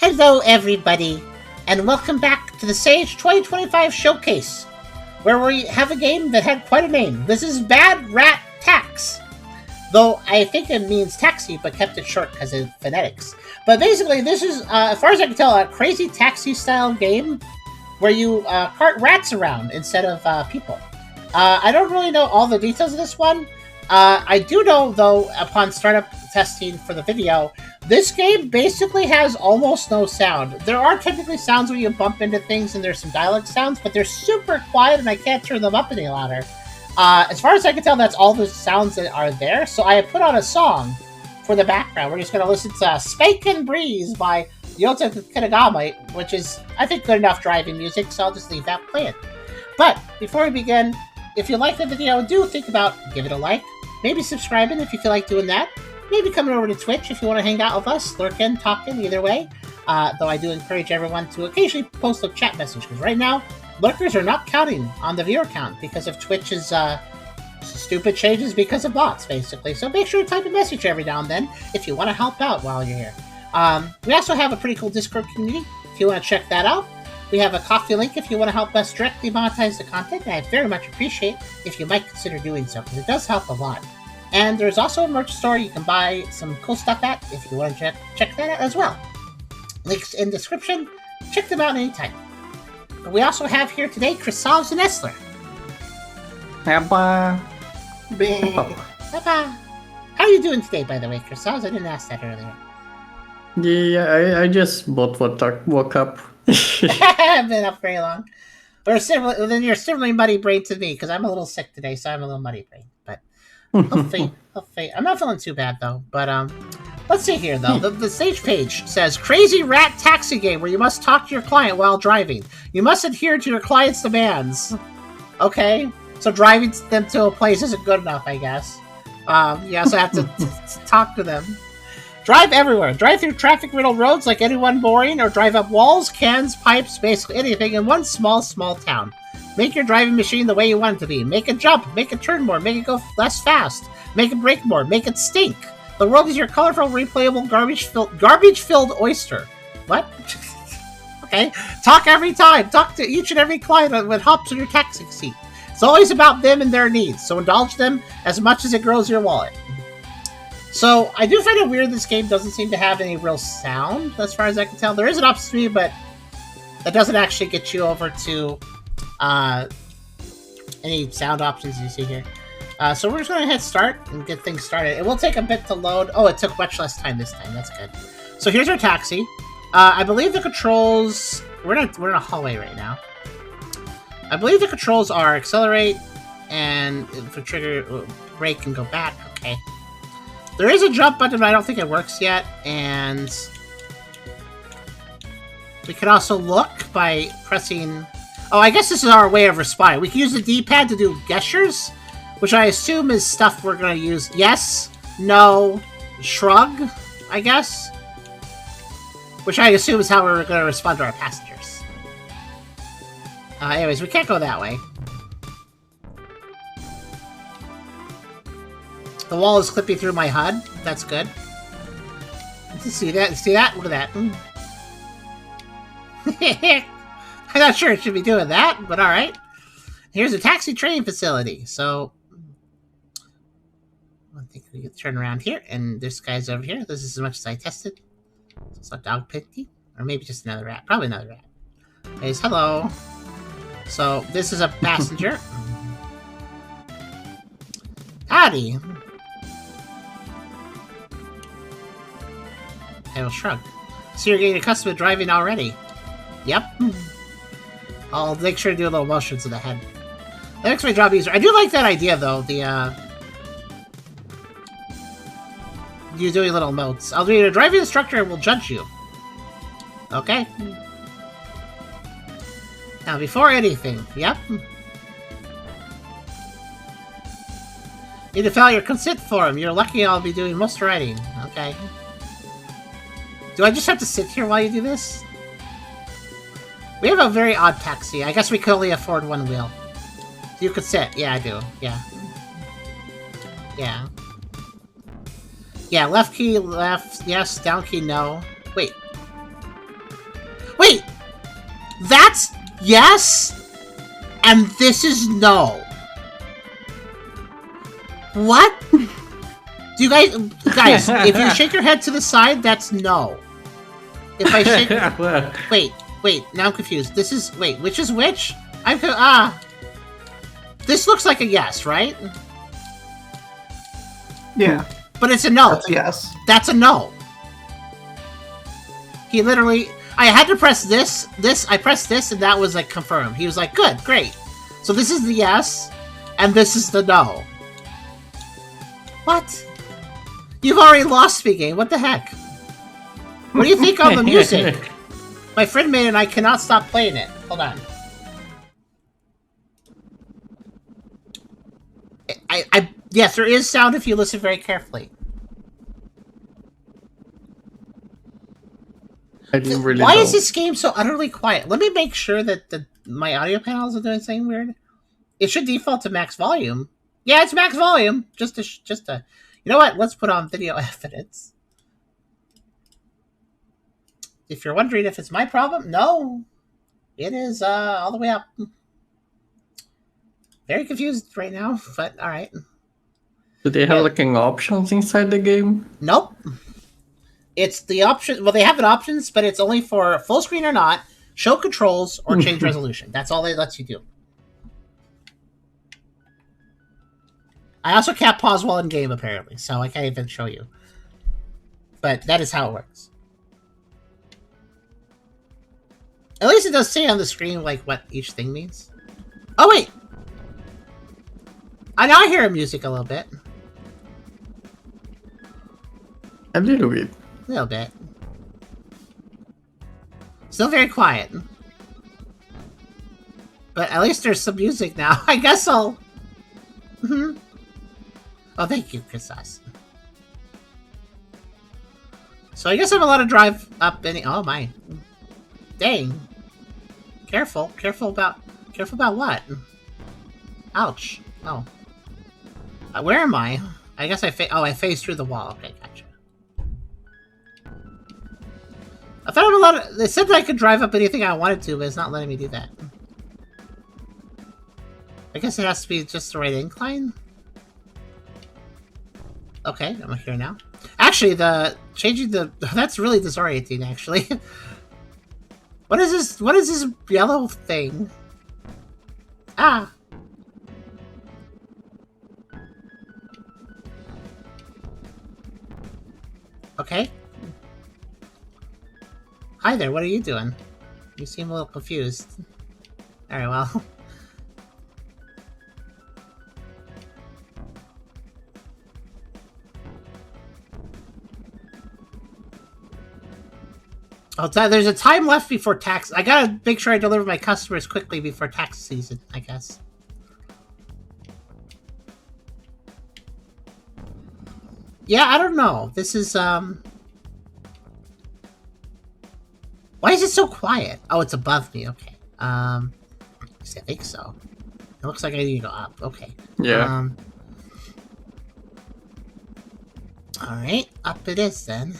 Hello, everybody, and welcome back to the Sage 2025 Showcase, where we have a game that had quite a name. This is Bad Rat Tax, though I think it means taxi, but kept it short because of phonetics. But basically, this is, as far as I can tell, a crazy taxi-style game where you cart rats around instead of people. I don't really know all the details of this one. I do know, though, upon startup testing for the video, this game basically has almost no sound. There are technically sounds where you bump into things and there's some dialogue sounds, but they're super quiet and I can't turn them up any louder. As far as I can tell, that's all the sounds that are there, so I have put on a song for the background. We're just going to listen to Spake and Breeze by Yota Kitagama, which is, I think, good enough driving music, so I'll just leave that playing. But before we begin, if you like the video, do think about giving it a like, maybe subscribing if you feel like doing that, maybe coming over to Twitch if you want to hang out with us, lurking, talking, either way. Though I do encourage everyone to occasionally post a chat message, because right now, lurkers are not counting on the viewer count because of Twitch's stupid changes because of bots, basically. So make sure to type a message every now and then if you want to help out while you're here. We also have a pretty cool Discord community if you want to check that out. We have a coffee link if you want to help us directly monetize the content, and I very much appreciate if you might consider doing so, because it does help a lot. And there's also a merch store you can buy some cool stuff at if you want to check that out as well. Links in description. Check them out anytime. We also have here today Chrysalis and Essler. Papa. Papa. How are you doing today, by the way, Chrysalis? I didn't ask that earlier. Yeah, I just woke up. I haven't been up very long. Then you're similarly muddy brain to me, because I'm a little sick today, so I'm a little muddy brain. But hopefully, I'm not feeling too bad, though. But let's see here, though. The stage page says, Crazy Rat Taxi Game, where you must talk to your client while driving. You must adhere to your client's demands. Okay, so driving them to a place isn't good enough, I guess. You also have to talk to them. Drive everywhere. Drive through traffic-riddled roads like anyone boring, or drive up walls, cans, pipes, basically anything in one small town. Make your driving machine the way you want it to be. Make it jump, make it turn more, make it go less fast, make it brake more, make it stink. The world is your colorful, replayable, garbage-filled oyster. What? Okay. Talk every time. Talk to each and every client that hops in your taxi seat. It's always about them and their needs, so indulge them as much as it grows your wallet. So, I do find it weird this game doesn't seem to have any real sound, as far as I can tell. There is an upstream, but that doesn't actually get you over to any sound options you see here. So we're just going to hit start and get things started. It will take a bit to load. Oh, it took much less time this time. That's good. So here's our taxi. I believe the controls... We're in a hallway right now. I believe the controls are accelerate and for trigger, brake and go back. Okay. There is a jump button, but I don't think it works yet, and we can also look by pressing... Oh, I guess this is our way of responding. We can use the D-pad to do gestures, which I assume is stuff we're going to use. Yes, no, shrug, I guess, which I assume is how we're going to respond to our passengers. Anyways, we can't go that way. The wall is clipping through my HUD. That's good. See that? See that? Look at that. I'm not sure it should be doing that, but alright. Here's a taxi train facility. So, I think we can turn around here, and this guy's over here. This is as much as I tested. It's a dog pinky. Or maybe just another rat. Probably another rat. Anyways, hello. So, this is a passenger. Howdy. I will shrug. So you're getting accustomed to driving already? Yep. I'll make sure to do a little motions of the head. That makes my job easier. I do like that idea, though. You doing little notes. I'll be a driving instructor and will judge you. Okay. Now, before anything, yep. Need to fill out your consent form. You're lucky I'll be doing most writing. Okay. Do I just have to sit here while you do this? We have a very odd taxi. I guess we could only afford one wheel. You could sit. Yeah, I do. Yeah. Yeah. Yeah, left key, left, yes, down key, no. Wait. That's yes, and this is no. What? Do you guys, if you shake your head to the side, that's no. If I shake, wait, now I'm confused. This is which is which? This looks like a yes, right? Yeah. But it's a no. That's a yes. That's a no. He literally, I had to press this, I pressed this, and that was like confirmed. He was like, good, great. So this is the yes, and this is the no. What? You've already lost me, game. What the heck? What do you think of the music? My friend made it and I cannot stop playing it. Hold on. Yes, there is sound if you listen very carefully. I didn't really Why know. is this game so utterly quiet? Let me make sure that my audio panels are doing something weird. It should default to max volume. Yeah, it's max volume. Just a. You know what? Let's put on video evidence. If you're wondering if it's my problem, no, it is all the way up. Very confused right now, but all right. Do they have like options inside the game? Nope. It's the option. Well, they have an options, but it's only for full screen or not, show controls, or change resolution. That's all they let you do. I also can't pause while in game, apparently, so I can't even show you. But that is how it works. At least it does say on the screen like what each thing means. Oh wait, I now hear music a little bit. A little bit. A little bit. Still very quiet. But at least there's some music now. I guess I'll... Oh, thank you, Christos. So I guess I'm allowed to drive up any... Oh, my. Dang. Careful. Careful about what? Ouch. Oh. Where am I? I guess I phased through the wall. Okay, gotcha. I thought I'm allowed to... They said that I could drive up anything I wanted to, but it's not letting me do that. I guess it has to be just the right incline? Okay, I'm here now. Actually, changing the... That's really disorienting, actually. What is this? What is this yellow thing? Ah! Okay. Hi there, what are you doing? You seem a little confused. Alright, well... Oh, there's a time left before tax. I gotta make sure I deliver my customers quickly before tax season, I guess. Yeah, I don't know. This is, Why is it so quiet? Oh, it's above me. Okay. I think so. It looks like I need to go up. Okay. Yeah. Alright, up it is then.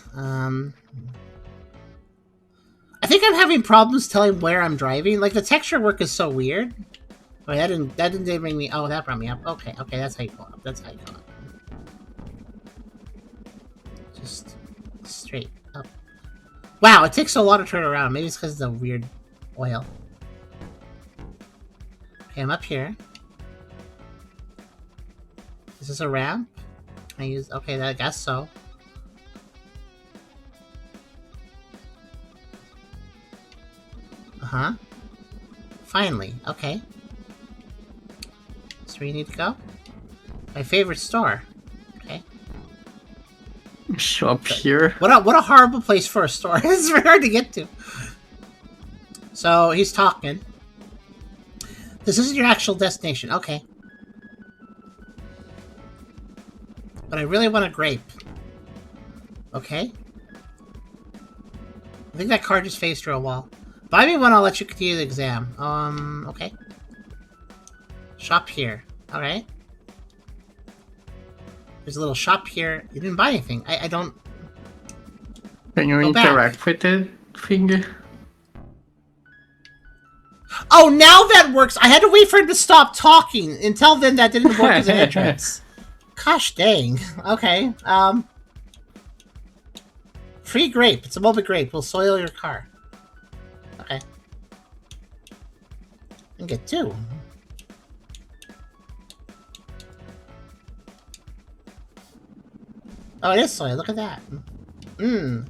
I think I'm having problems telling where I'm driving. Like, the texture work is so weird. Wait, that didn't bring me... Oh, that brought me up. Okay, that's how you go up. That's how you go up. Just straight up. Wow, it takes so long to turn around. Maybe it's because of the weird oil. Okay, I'm up here. Is this a ramp? Okay, I guess so. Uh-huh. Finally, okay. So where you need to go? My favorite store. Okay. Shop here. What a horrible place for a store. It's very hard to get to. So he's talking. This isn't your actual destination. Okay. But I really want a grape. Okay. I think that car just phased through a wall. Buy me one, I'll let you continue the exam. Okay. Shop here. Alright. There's a little shop here. You didn't buy anything. I don't... Can you Go interact with the thing? Oh, now that works. I had to wait for him to stop talking. Until then, that didn't work as an entrance. Gosh dang. Okay. Free grape. It's a mobile grape. Will soil your car. Okay. And get 2. Oh, it is soil. Look at that. Mmm.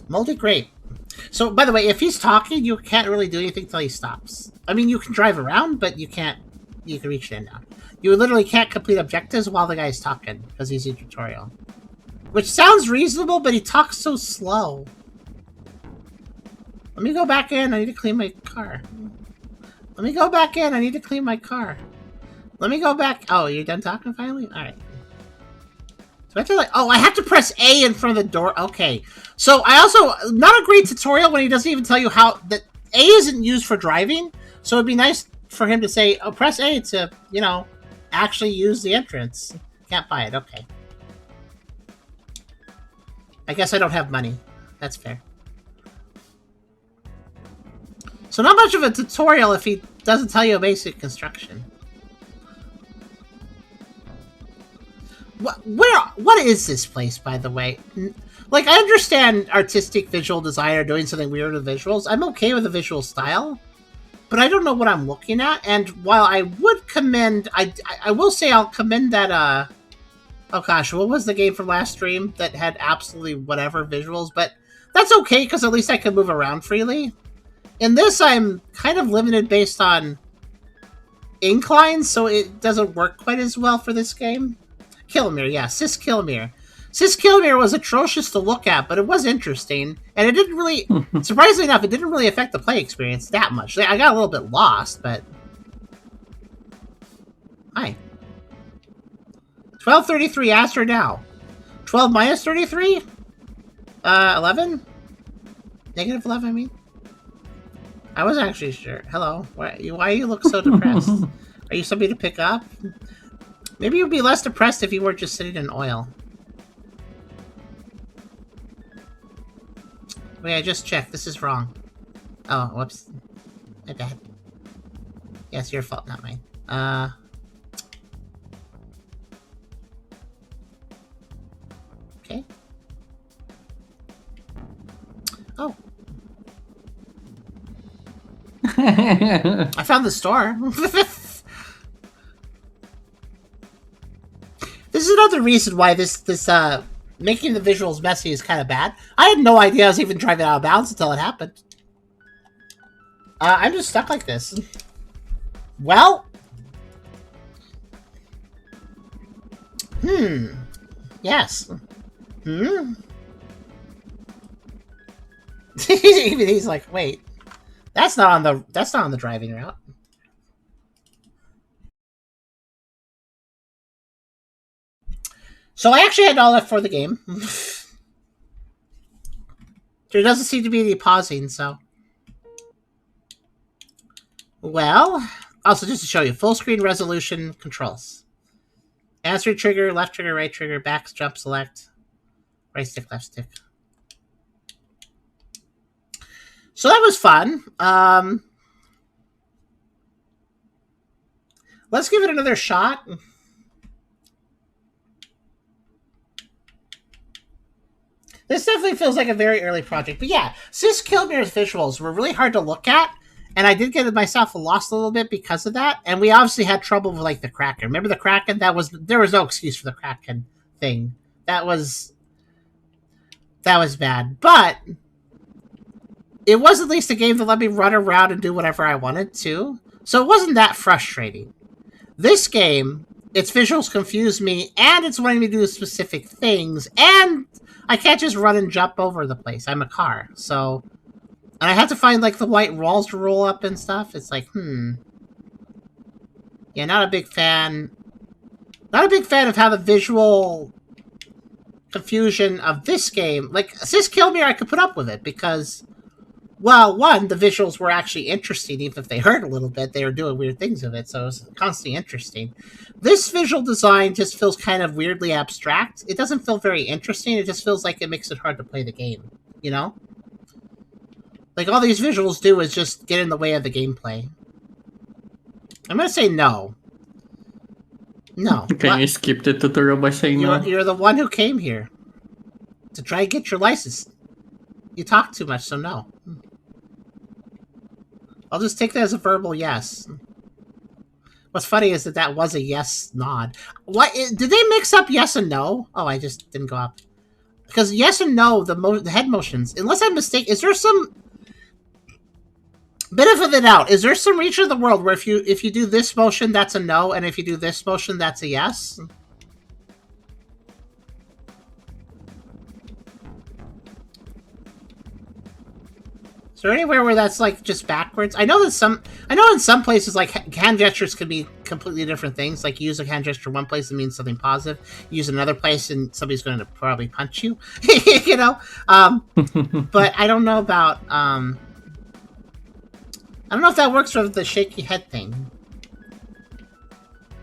Moldy grape. So, by the way, if he's talking, you can't really do anything till he stops. I mean, you can drive around, but you can't. You can reach it now. You literally can't complete objectives while the guy's talking because he's in tutorial. Which sounds reasonable, but he talks so slow. Let me go back in. I need to clean my car. Let me go back in. I need to clean my car. Let me go back. Oh, you're done talking finally? All right. So I have to oh, I have to press A in front of the door. Okay. So I also, not a great tutorial when he doesn't even tell you how, that A isn't used for driving. So it'd be nice for him to say, oh, press A to, you know, actually use the entrance. Can't buy it. Okay. I guess I don't have money. That's fair. So not much of a tutorial if he doesn't tell you a basic construction. What is this place, by the way? Like, I understand artistic visual designer doing something weird with visuals. I'm okay with the visual style, but I don't know what I'm looking at. And while I would commend, I will say I'll commend that, oh gosh, what was the game from last stream that had absolutely whatever visuals? But that's okay, because at least I can move around freely. In this, I'm kind of limited based on inclines, so it doesn't work quite as well for this game. Kilmere, yeah, Sis Kilmere. Sis Kilmere was atrocious to look at, but it was interesting, and it didn't really, surprisingly enough, it didn't really affect the play experience that much. I got a little bit lost, but... Hi. 1233, ask her now. 12 minus 33? 11? Negative 11, I mean? I wasn't actually sure. Hello. Why you look so depressed? Are you somebody to pick up? Maybe you'd be less depressed if you weren't just sitting in oil. Wait, I just checked. This is wrong. Oh, whoops. My bad. Yes, your fault, not mine. Okay. Oh. I found the store. This is another reason why this making the visuals messy is kind of bad. I had no idea I was even driving out of bounds until it happened. I'm just stuck like this. Well. Yes. Even he's like, wait. That's not on the driving route. So I actually had all that for the game. There doesn't seem to be any pausing, so. Well, also just to show you, full screen resolution controls. Answer trigger, left trigger, right trigger, back jump select, right stick, left stick. So that was fun. Let's give it another shot. This definitely feels like a very early project. But yeah, Sis Kilmere's visuals were really hard to look at, and I did get myself lost a little bit because of that. And we obviously had trouble with, like, the Kraken. Remember the Kraken? There was no excuse for the Kraken thing. That was bad. But it was at least a game that let me run around and do whatever I wanted to. So it wasn't that frustrating. This game, its visuals confuse me, and it's wanting me to do specific things, and I can't just run and jump over the place. I'm a car, so... And I have to find, like, the white walls to roll up and stuff. It's like, Yeah, not a big fan. Not a big fan of how the visual confusion of this game... Like, Sis Kilmere, I could put up with it, because... Well, one, the visuals were actually interesting, even if they hurt a little bit. They were doing weird things with it, so it was constantly interesting. This visual design just feels kind of weirdly abstract. It doesn't feel very interesting. It just feels like it makes it hard to play the game, you know? Like, all these visuals do is just get in the way of the gameplay. I'm gonna say no. No. Can you skip the tutorial by saying no? You're the one who came here to try and get your license. You talk too much, so no. I'll just take that as a verbal yes. What's funny is that was a yes nod. What did they mix up yes and no? Oh, I just didn't go up. Because yes and no, the head motions, unless I'm mistaken, is there some bit of the doubt? Is there some reach of the world where if you do this motion, that's a no, and if you do this motion, that's a yes? Is there anywhere where that's like just backwards? I know in some places like hand gestures can be completely different things. Like you use a hand gesture one place, it means something positive. You use another place, and somebody's going to probably punch you. You know, but I don't know about. I don't know if that works with the shaky head thing.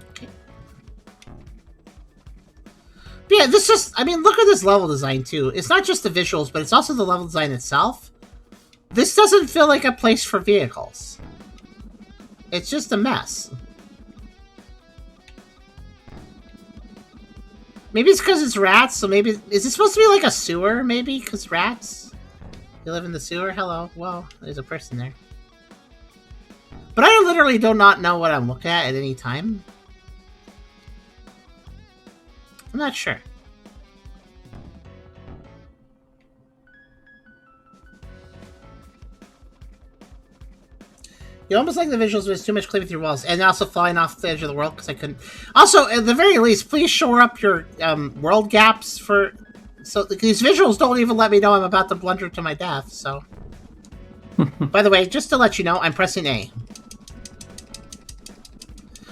Okay. But yeah, this just. I mean, look at this level design too. It's not just the visuals, but it's also the level design itself. This doesn't feel like a place for vehicles. It's just a mess. Maybe it's because it's rats, so maybe... Is it supposed to be like a sewer, maybe? Because rats? You live in the sewer? Hello. Whoa, there's a person there. But I literally do not know what I'm looking at any time. I'm not sure. You almost like the visuals, but it's too much cleaving through walls, and also flying off the edge of the world because I couldn't. Also, at the very least, please shore up your world gaps for. So these visuals don't even let me know I'm about to blunder to my death. So, by the way, just to let you know, I'm pressing A.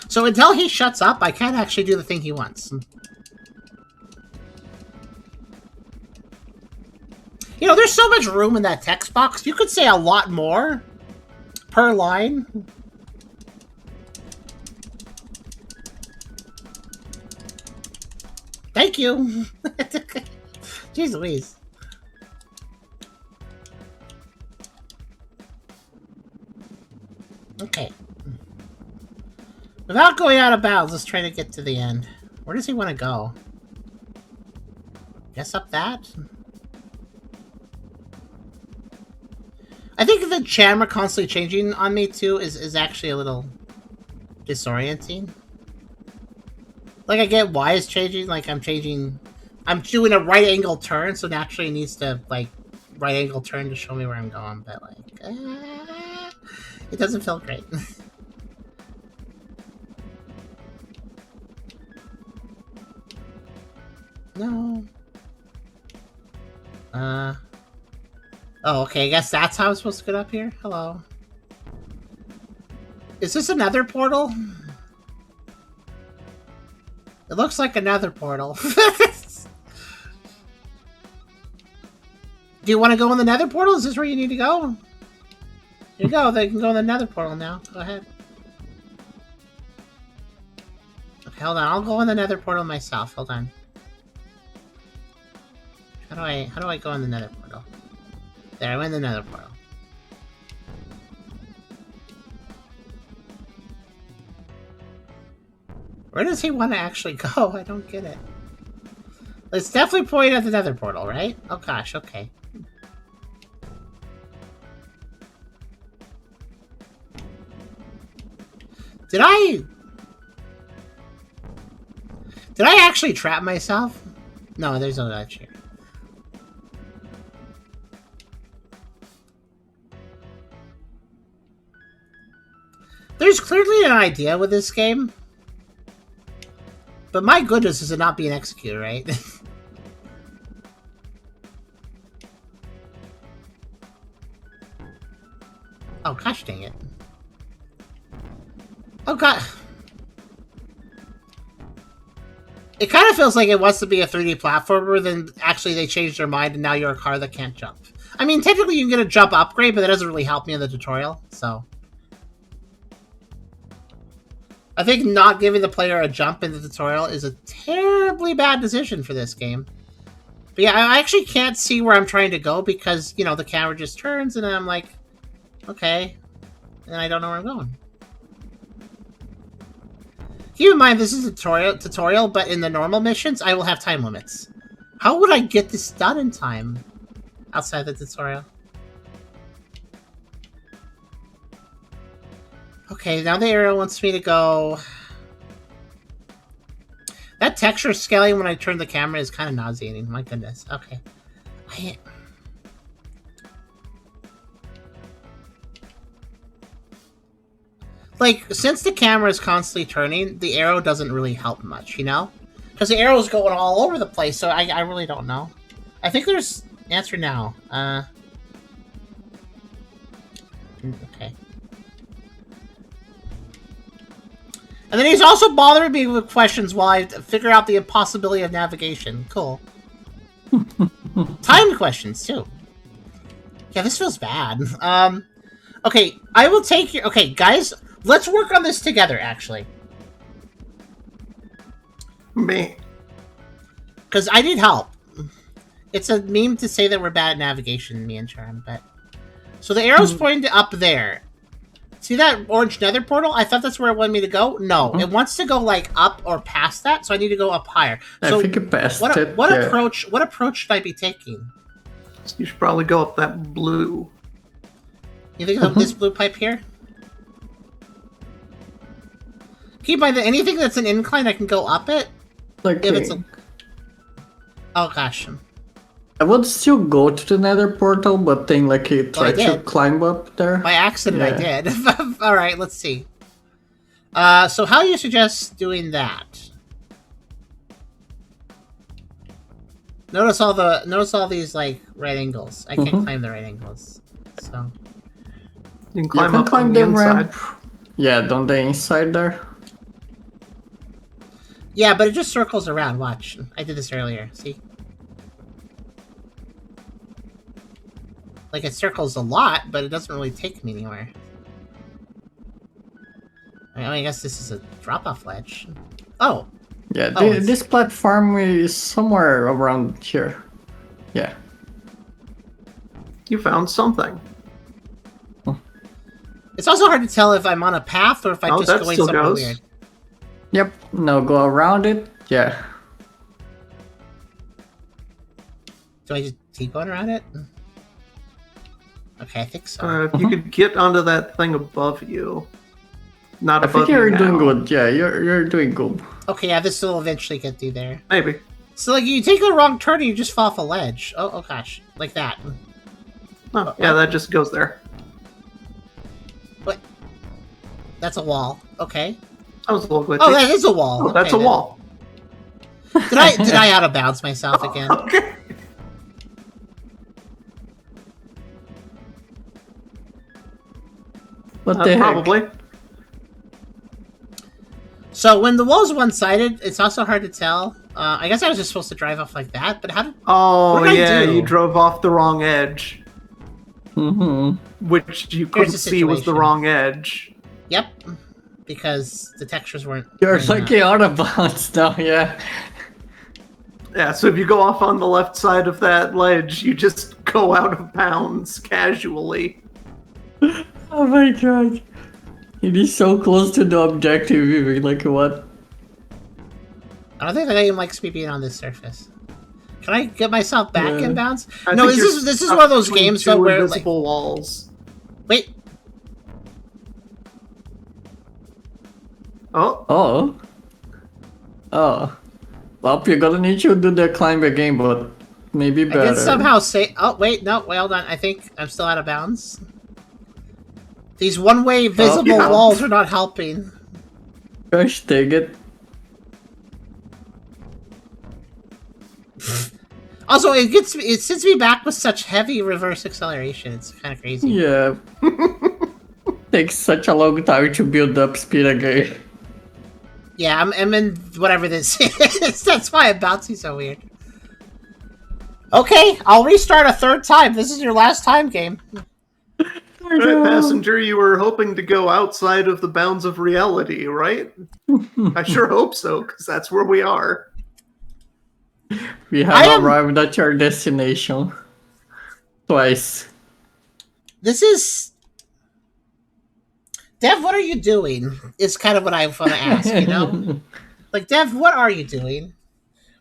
So until he shuts up, I can't actually do the thing he wants. You know, there's so much room in that text box. You could say a lot more. Per line. Thank you. Jeez Louise. Okay. Without going out of bounds, let's try to get to the end. Where does he want to go? Guess up that? I think the camera constantly changing on me, too, is actually a little disorienting. Like, I get why it's changing. Like, I'm doing a right-angle turn, so naturally it needs to, like, right-angle turn to show me where I'm going. But, like, it doesn't feel great. No. Oh, okay, I guess that's how I'm supposed to get up here? Hello. Is this another portal? It looks like another portal. Do you want to go in the nether portal? Is this where you need to go? Here you go, they can go in the nether portal now. Go ahead. Okay, hold on, I'll go in the nether portal myself. Hold on. How do I go in the nether portal? There, I went in the nether portal. Where does he want to actually go? I don't get it. It's definitely pointing at the nether portal, right? Oh gosh, okay. Did I actually trap myself? No, there's no ledge here. There's clearly an idea with this game. But my goodness, is it not being executed, right? Oh, gosh dang it. Oh, God. It kind of feels like it wants to be a 3D platformer, then actually they changed their mind and now you're a car that can't jump. I mean, technically you can get a jump upgrade, but that doesn't really help me in the tutorial, so... I think not giving the player a jump in the tutorial is a terribly bad decision for this game. But yeah, I actually can't see where I'm trying to go because, you know, the camera just turns and I'm like, okay. And I don't know where I'm going. Keep in mind, this is a tutorial, but in the normal missions, I will have time limits. How would I get this done in time outside the tutorial? Okay, now the arrow wants me to go... That texture scaling when I turn the camera is kind of nauseating. My goodness. Okay. Like, since the camera is constantly turning, the arrow doesn't really help much, you know? Because the arrow's going all over the place, so I really don't know. I think there's... Answer now. Okay. And then he's also bothering me with questions while I figure out the impossibility of navigation. Cool. Timed questions, too. Yeah, this feels bad. Okay, I will take your... Okay, guys, let's work on this together, actually. Me. Because I need help. It's a meme to say that we're bad at navigation, me and Charem, but... So the arrow's pointing to up there. See that orange nether portal? I thought that's where it wanted me to go. No, it wants to go like up or past that, so I need to go up higher. So I think you passed it. What approach should I be taking? You should probably go up that blue. You think of this blue pipe here? Keep in mind that anything that's an incline, I can go up it. Like, if it's a... Oh gosh. I would still go to the nether portal, but then like you try to climb up there. By accident, I did. Alright, let's see. So how do you suggest doing that? Notice all these like right angles. I can't climb the right angles. So you can climb up on the inside. Ramp. Yeah, don't the inside there. Yeah, but it just circles around. Watch. I did this earlier. See? Like, it circles a lot, but it doesn't really take me anywhere. I guess this is a drop-off ledge. Oh! Yeah, this platform is somewhere around here. Yeah. You found something. It's also hard to tell if I'm on a path or if I'm just going somewhere weird. Yep, now go around it. Yeah. Do I just keep going around it? Okay, I think so. If you could get onto that thing above you. Not above you. I think you're doing good. Yeah, you're doing good. Okay, yeah, this will eventually get you there. Maybe. So, like, you take a wrong turn and you just fall off a ledge. Oh gosh. Like that. Oh, yeah, that just goes there. What? That's a wall. Okay. That was a little glitchy. Oh, that is a wall. Oh, that's a wall. Did I out of bounds myself again? Okay. What the heck? Probably. So when the wall's one-sided, it's also hard to tell. I guess I was just supposed to drive off like that, but how did... Oh, yeah, you drove off the wrong edge. Mm-hmm. Which you couldn't see was the wrong edge. Yep. Because the textures weren't... You're like out of bounds now, yeah. Yeah, so if you go off on the left side of that ledge, you just go out of bounds casually. Oh my god. It is so close to the objective, even like what? I don't think the game likes me being on this surface. Can I get myself back in bounds? No, this is one of those games though where invisible walls. Wait. Oh. Oh. Oh. Well, you're gonna need to do the climb again, but maybe better. I can somehow say... Oh, wait, no, wait, hold on. I think I'm still out of bounds. These one-way visible walls are not helping. Gosh, take it. Also, it sends me back with such heavy reverse acceleration. It's kind of crazy. Yeah. Takes such a long time to build up speed again. Yeah, I'm in whatever this is. That's why I'm bouncing so weird. Okay, I'll restart a third time. This is your last time game. Right, passenger, you were hoping to go outside of the bounds of reality, right? I sure hope so, because that's where we are. We have arrived at your destination. Twice. This is... Dev, what are you doing? Is kind of what I want to ask, you know? Like, Dev, what are you doing?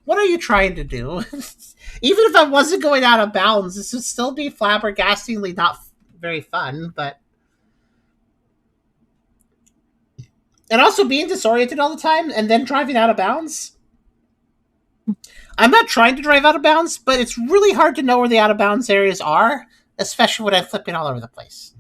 What are you trying to do? Even if I wasn't going out of bounds, this would still be flabbergastingly not very fun, but... And also being disoriented all the time and then driving out of bounds. I'm not trying to drive out of bounds, but it's really hard to know where the out of bounds areas are, especially when I'm flipping all over the place.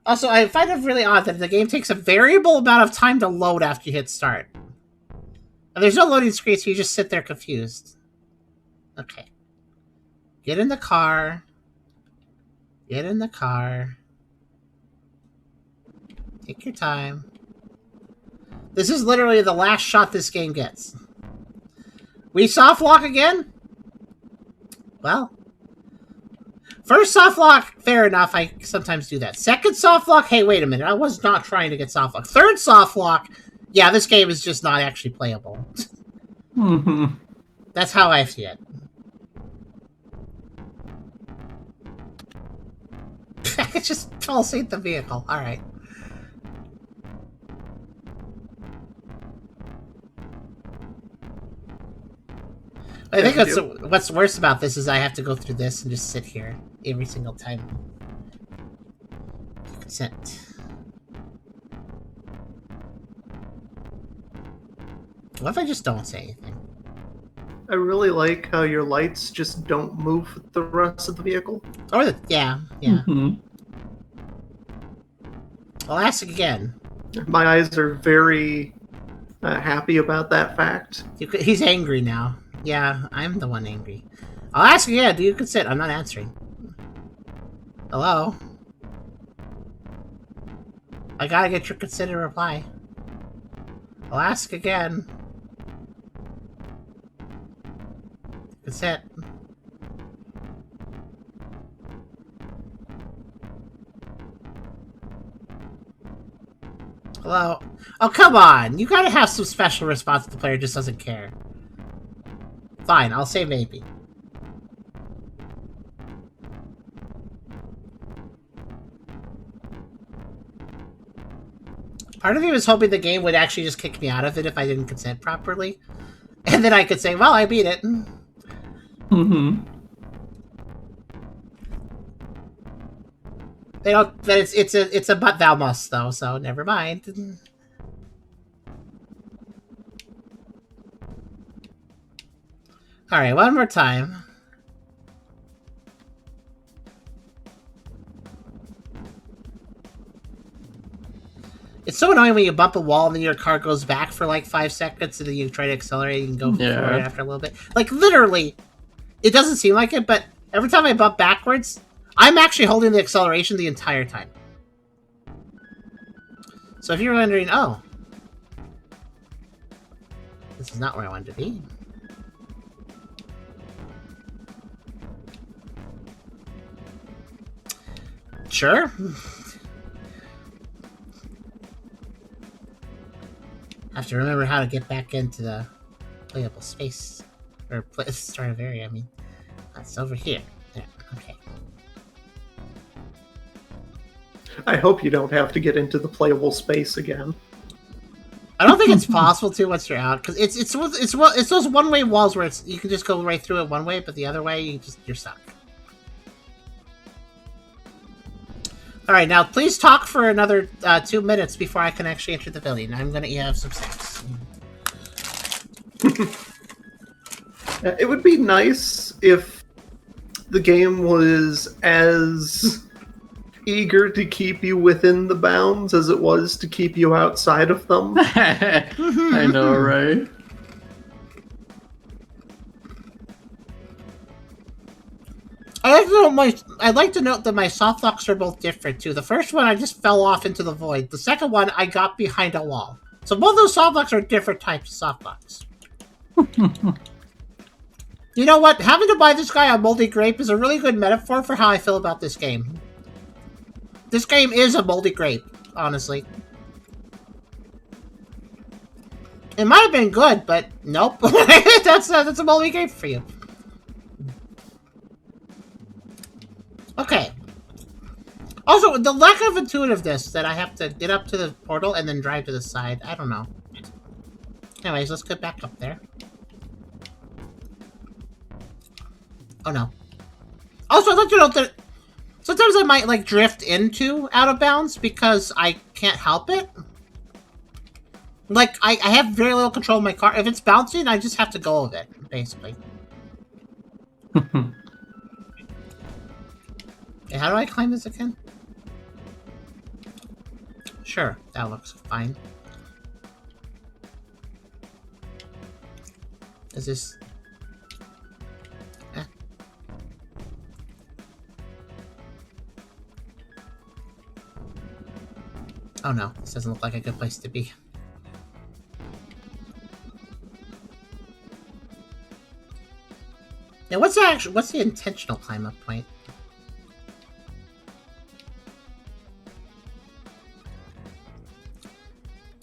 Also, I find it really odd that the game takes a variable amount of time to load after you hit start. And there's no loading screen, so you just sit there confused. Okay. Get in the car. Get in the car. Take your time. This is literally the last shot this game gets. We soft lock again? Well. First soft lock, fair enough. I sometimes do that. Second soft lock, hey, wait a minute. I was not trying to get soft lock. Third soft lock, yeah, this game is just not actually playable. That's how I see it. I just falsate the vehicle. Alright. I think what's worse about this is I have to go through this and just sit here every single time. Consent. What if I just don't say anything? I really like how your lights just don't move with the rest of the vehicle. Or yeah. I'll ask again. My eyes are very happy about that fact. He's angry now. Yeah, I'm the one angry. I'll ask again. Do you consent? I'm not answering. Hello? I gotta get your consent and reply. I'll ask again. Consent. Hello? Oh, come on! You gotta have some special response if the player just doesn't care. Fine, I'll say maybe. Part of me was hoping the game would actually just kick me out of it if I didn't consent properly. And then I could say, well, I beat it. They don't, but it's a but thou must though, so never mind. Alright, one more time. It's so annoying when you bump a wall and then your car goes back for like 5 seconds and then you try to accelerate and go forward after a little bit. Like, literally, it doesn't seem like it, but every time I bump backwards, I'm actually holding the acceleration the entire time. So if you're wondering, oh, this is not where I wanted to be. Sure. I have to remember how to get back into the playable space. Or start of area, I mean. That's over here. There, okay. I hope you don't have to get into the playable space again. I don't think it's possible to once you're out, because it's those one-way walls where you can just go right through it one way, but the other way you're stuck. All right, now please talk for another 2 minutes before I can actually enter the building. I'm gonna have some sex. It would be nice if the game was as eager to keep you within the bounds as it was to keep you outside of them. I know, right? I'd like to note that my soft locks are both different too. The first one I just fell off into the void. The second one I got behind a wall. So both those soft locks are different types of soft locks. You know what? Having to buy this guy a moldy grape is a really good metaphor for how I feel about this game. This game is a moldy grape, honestly. It might have been good, but nope. That's a moldy game for you. Okay. Also, the lack of intuitiveness that I have to get up to the portal and then drive to the side. I don't know. Anyways, let's get back up there. Oh no. Also, I'd like to note that sometimes I might, like, drift into out of bounds because I can't help it. Like, I have very little control of my car. If it's bouncing, I just have to go with it, basically. Okay, how do I climb this again? Sure, that looks fine. Is this... Oh no, this doesn't look like a good place to be. Now, what's the intentional climb up point?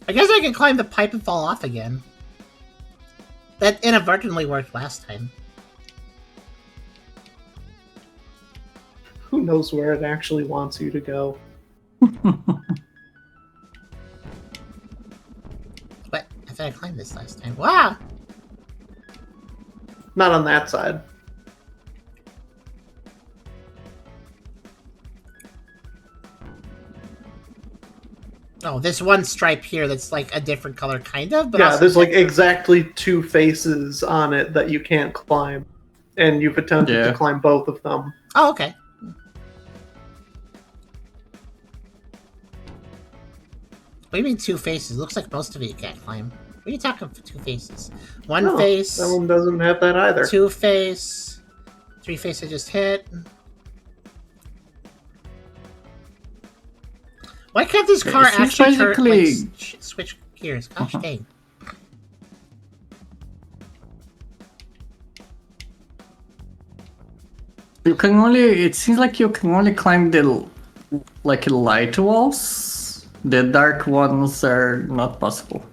I guess I can climb the pipe and fall off again. That inadvertently worked last time. Who knows where it actually wants you to go? What? I thought I climbed this last time. Wow! Not on that side. Oh, there's one stripe here that's like a different color, kind of. But Yeah, also there's like exactly 2 faces on it that you can't climb. And you've attempted to climb both of them. Oh, okay. What do you mean 2 faces? Looks like most of it you can't climb. What are you talking for 2 faces? One face. That one doesn't have that either. 2 face. 3 face I just hit. Why can't this car actually turn, like, switch gears? Gosh dang. You can only... It seems like you can only climb the, like, light walls. The dark ones are not possible.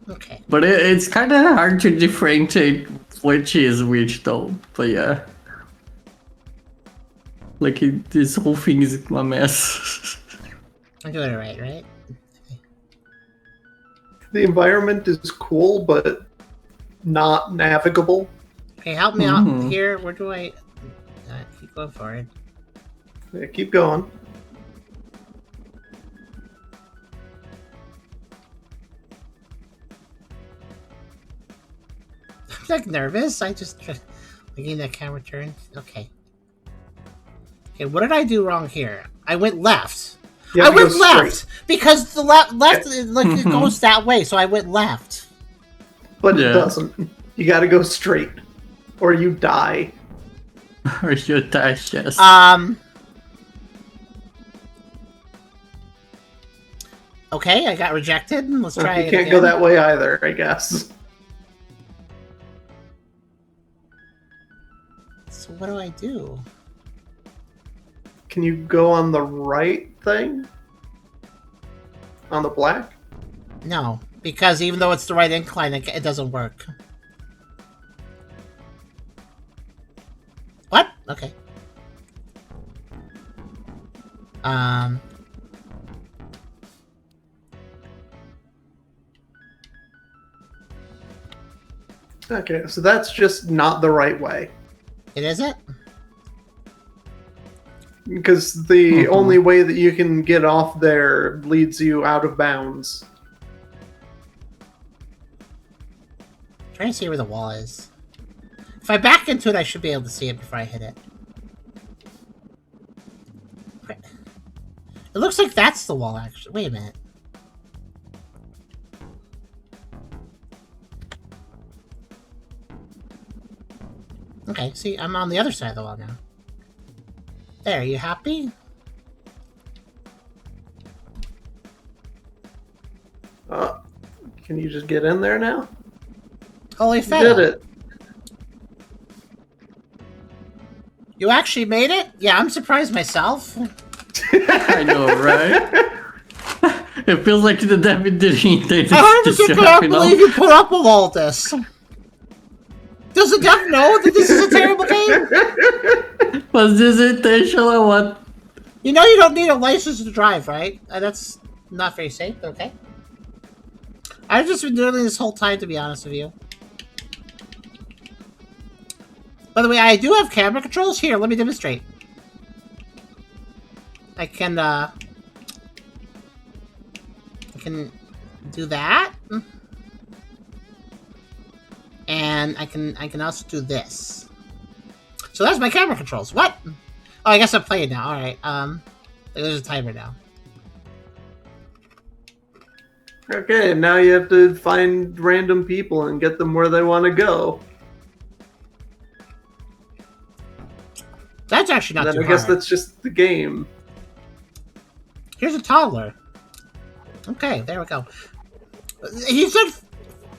Okay. But it's kind of hard to differentiate which is which, though. But yeah. Like, this whole thing is a mess. I'm doing it right, right? The environment is cool, but not navigable. Okay, help me out here. Where do I... keep going forward. Yeah, keep going. I'm like nervous. I just... Making that camera turn. Okay. Okay, what did I do wrong here? I went left. I went left! Because the left like, it goes that way, so I went left. But it doesn't. You gotta go straight. Or you die. Or you die, yes. Okay, I got rejected. Let's try it You can't again. go that way either, I guess. So what do I do? Can you go on the right thing? On the black? No, because even though it's the right incline, it doesn't work. What? Okay. Okay, so that's just not the right way. It isn't? Because the only way that you can get off there leads you out of bounds. I'm trying to see where the wall is. If I back into it, I should be able to see it before I hit it. It looks like that's the wall, actually. Wait a minute. Okay, see, I'm on the other side of the wall now. There, you happy? Can you just get in there now? Holy You fail. did it. You actually made it? Yeah, I'm surprised myself. I know, right? It feels like the David didn't I 100% cannot believe you put up with all this. Does the dev know that this is a terrible game? Was this intentional or what? You know you don't need a license to drive, right? That's not very safe, but okay. I've just been doing this whole time, to be honest with you. By the way, I do have camera controls. Here, let me demonstrate. I can do that. And I can also do this. So that's my camera controls. What? Oh, I guess I'm playing now. Alright, there's a timer now. Okay, now you have to find random people and get them where they want to go. That's actually not too hard. I guess that's just the game. Here's a toddler. Okay, there we go. He said,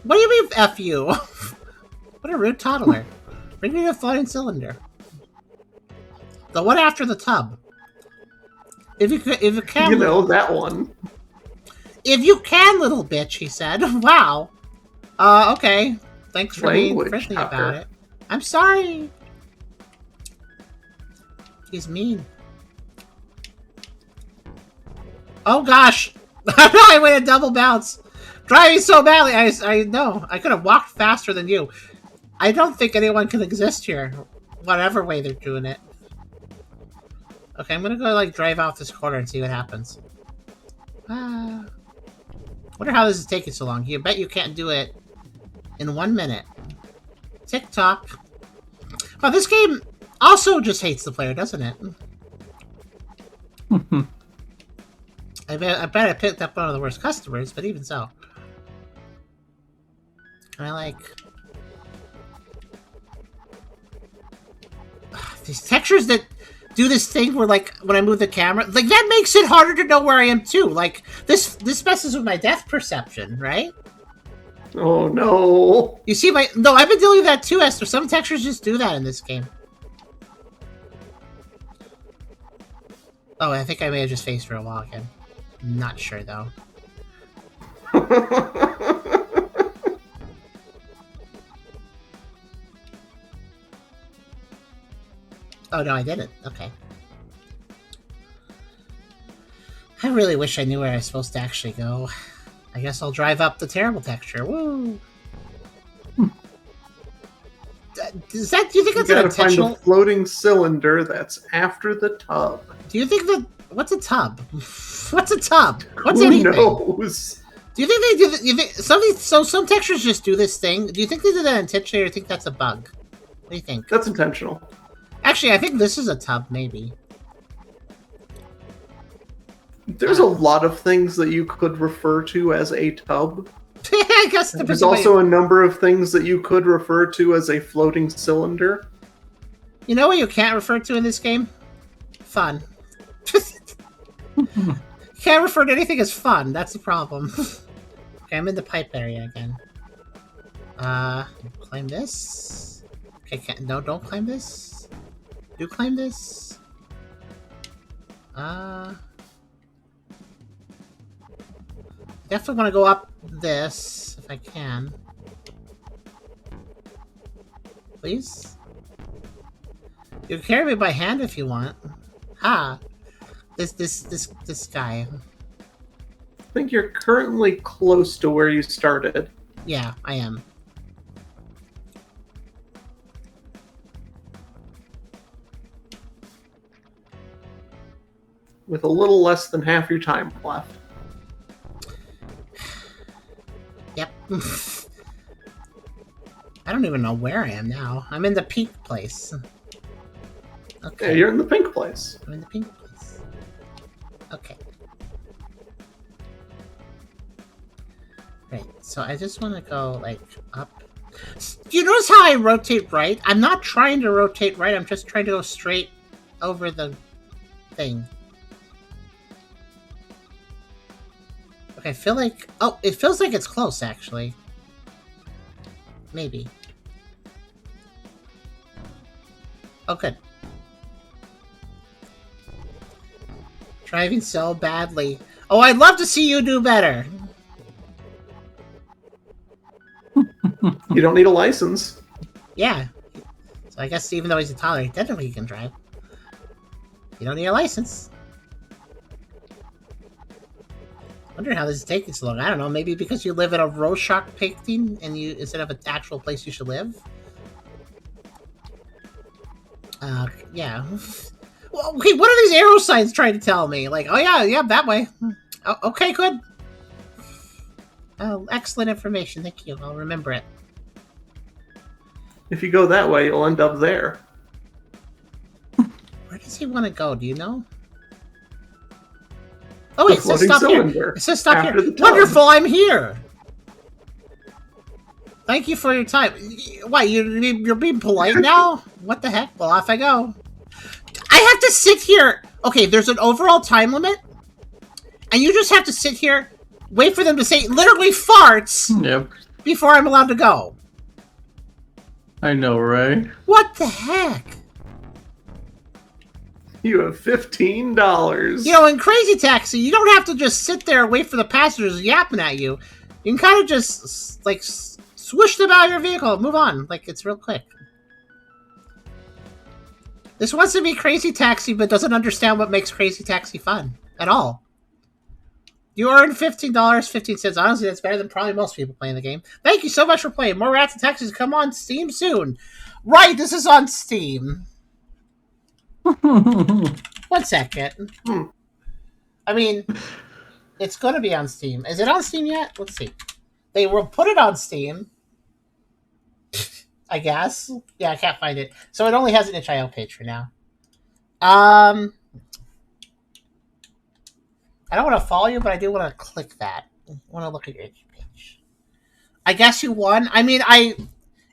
what do you mean, F you? What a rude toddler. Bring me a flying cylinder. The one after the tub. If you can... You know, that one. If you can, little bitch, he said. Wow. Okay. Thanks for being friendly about it. I'm sorry. He's mean. Oh gosh! I went a double bounce! Driving so badly, I know. I could have walked faster than you. I don't think anyone can exist here. Whatever way they're doing it. Okay, I'm gonna go, like, drive off this corner and see what happens. Wonder how this is taking so long. You bet you can't do it in 1 minute. Tick-tock. Oh, this game also just hates the player, doesn't it? I bet I picked up one of the worst customers, but even so. I like... these textures that do this thing where, like, when I move the camera, like, that makes it harder to know where I am, too. Like, this messes with my depth perception, right? Oh, no. You see my... No, I've been dealing with that, too, Esther. Some textures just do that in this game. Oh, I think I may have just faced for a while again. Not sure, though. Oh, no, I didn't. Okay. I really wish I knew where I was supposed to actually go. I guess I'll drive up the terrible texture. Woo! Do you think that's an intentional... You gotta find a floating cylinder that's after the tub. Do you think that... What's a tub? What's a tub? What's anything? Who knows? Do you think they do... You think some textures just do this thing? Do you think they do that intentionally, or do you think that's a bug? What do you think? That's intentional. Actually, I think this is a tub, maybe. There's a lot of things that you could refer to as a tub. I guess there's also a number of things that you could refer to as a floating cylinder. You know what you can't refer to in this game? Fun. You can't refer to anything as fun. That's the problem. Okay, I'm in the pipe area again. Climb this. Okay, no, don't climb this. Do climb this. Definitely want to go up this, if I can. Please? You can carry me by hand if you want. This guy. I think you're currently close to where you started. Yeah, I am. With a little less than half your time left. Yep. I don't even know where I am now. I'm in the pink place. Okay. Yeah, you're in the pink place. I'm in the pink place. Okay. Right, so I just want to go, like, up. Do you notice how I rotate right? I'm not trying to rotate right, I'm just trying to go straight over the thing. Okay, I feel like... Oh, it feels like it's close, actually. Maybe. Oh, good. Driving so badly. Oh, I'd love to see you do better. You don't need a license. Yeah. So I guess even though he's a toddler, technically he can drive. You don't need a license. Wondering how this is taking so long. I don't know. Maybe because you live in a Rorschach painting and you instead of an actual place you should live. Yeah. Well, okay, what are these arrow signs trying to tell me? Like, oh yeah, that way. Oh, okay, good. Oh, excellent information. Thank you. I'll remember it. If you go that way, you'll end up there. Where does he want to go? Do you know? Oh wait, it says stop here. It says stop here. Wonderful, I'm here. Thank you for your time. What, you're being polite now? What the heck? Well, off I go. I have to sit here. Okay, there's an overall time limit. And you just have to sit here, wait for them to say literally farts before I'm allowed to go. I know, right? What the heck? You have $15. You know, in Crazy Taxi, you don't have to just sit there and wait for the passengers yapping at you. You can kind of just, like, swoosh them out of your vehicle and move on. Like, it's real quick. This wants to be Crazy Taxi, but doesn't understand what makes Crazy Taxi fun at all. You earned $15.15. Honestly, that's better than probably most people playing the game. Thank you so much for playing. More Rats and Taxis come on Steam soon. Right, this is on Steam. 1 second. I mean, it's going to be on Steam. Is it on Steam yet? Let's see. They will put it on Steam. I guess. Yeah, I can't find it. So it only has an itch.io page for now. I don't want to follow you, but I do want to click that. I want to look at your itch page. I guess you won. I mean,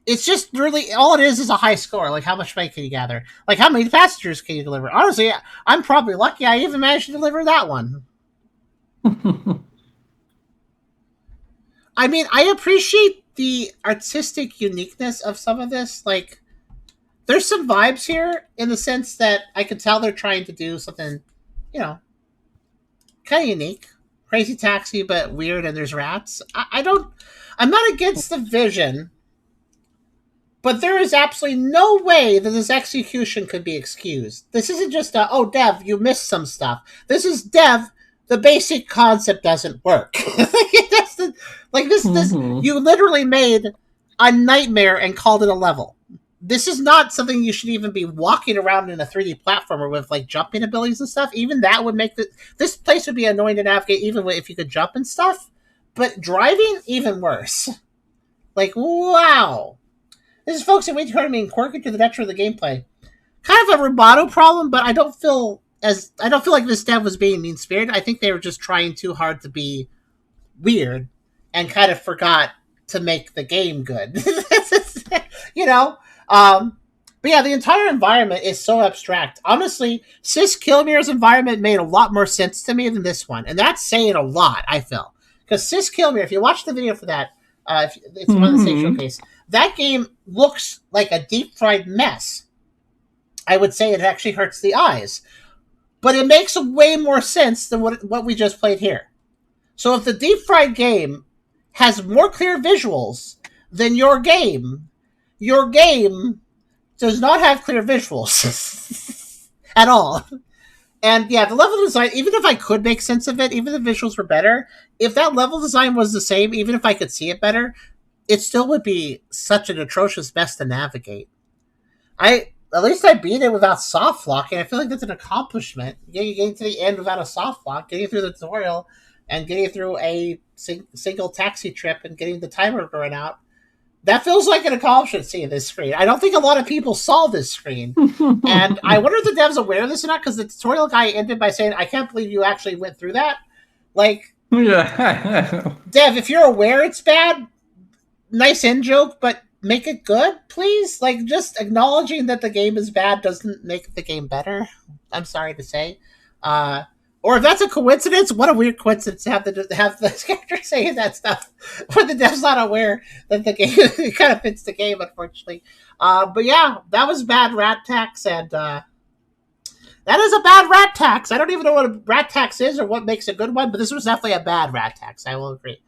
it's just really, all it is a high score. Like, how much money can you gather? Like, how many passengers can you deliver? Honestly, I'm probably lucky I even managed to deliver that one. I mean, I appreciate the artistic uniqueness of some of this. Like, there's some vibes here in the sense that I can tell they're trying to do something, you know, kind of unique. Crazy Taxi, but weird, and there's rats. I'm not against the vision, but there is absolutely no way that this execution could be excused. This isn't just Dev, you missed some stuff. This is Dev, the basic concept doesn't work. You literally made a nightmare and called it a level. This is not something you should even be walking around in a 3D platformer with, like, jumping abilities and stuff. Even that would make this place would be annoying to navigate even if you could jump and stuff. But driving, even worse. Like, wow. This is folks that wait to me and quirk into the detriment of the gameplay. Kind of a rubato problem, but I don't feel like this dev was being mean-spirited. I think they were just trying too hard to be weird and kind of forgot to make the game good. You know? But yeah, the entire environment is so abstract. Honestly, Sis Kilmer's environment made a lot more sense to me than this one. And that's saying a lot, I feel. Because Sis Kilmer, if you watch the video for that, it's one of the same showcase, that game looks like a deep-fried mess. I would say it actually hurts the eyes. But it makes way more sense than what we just played here. So if the deep-fried game has more clear visuals than your game does not have clear visuals at all. And yeah, the level design, even if I could make sense of it, even if the visuals were better, if that level design was the same, even if I could see it better, it still would be such an atrocious mess to navigate. At least I beat it without soft lock, and I feel like that's an accomplishment. Getting to the end without a soft lock, getting through the tutorial, and getting through a single taxi trip, and getting the timer to run out. That feels like an accomplishment seeing this screen. I don't think a lot of people saw this screen. And I wonder if the dev's aware of this or not, because the tutorial guy ended by saying, I can't believe you actually went through that. Like, yeah. Dev, if you're aware it's bad, nice in joke, but make it good, please? Like, just acknowledging that the game is bad doesn't make the game better. I'm sorry to say. Or if that's a coincidence, what a weird coincidence to have the character saying that stuff where the dev's not aware that the game it kind of fits the game, unfortunately. But yeah, that was bad Rat Tax, and That is a bad rat tax. I don't even know what a rat tax is or what makes a good one, but this was definitely a bad rat tax. I will agree.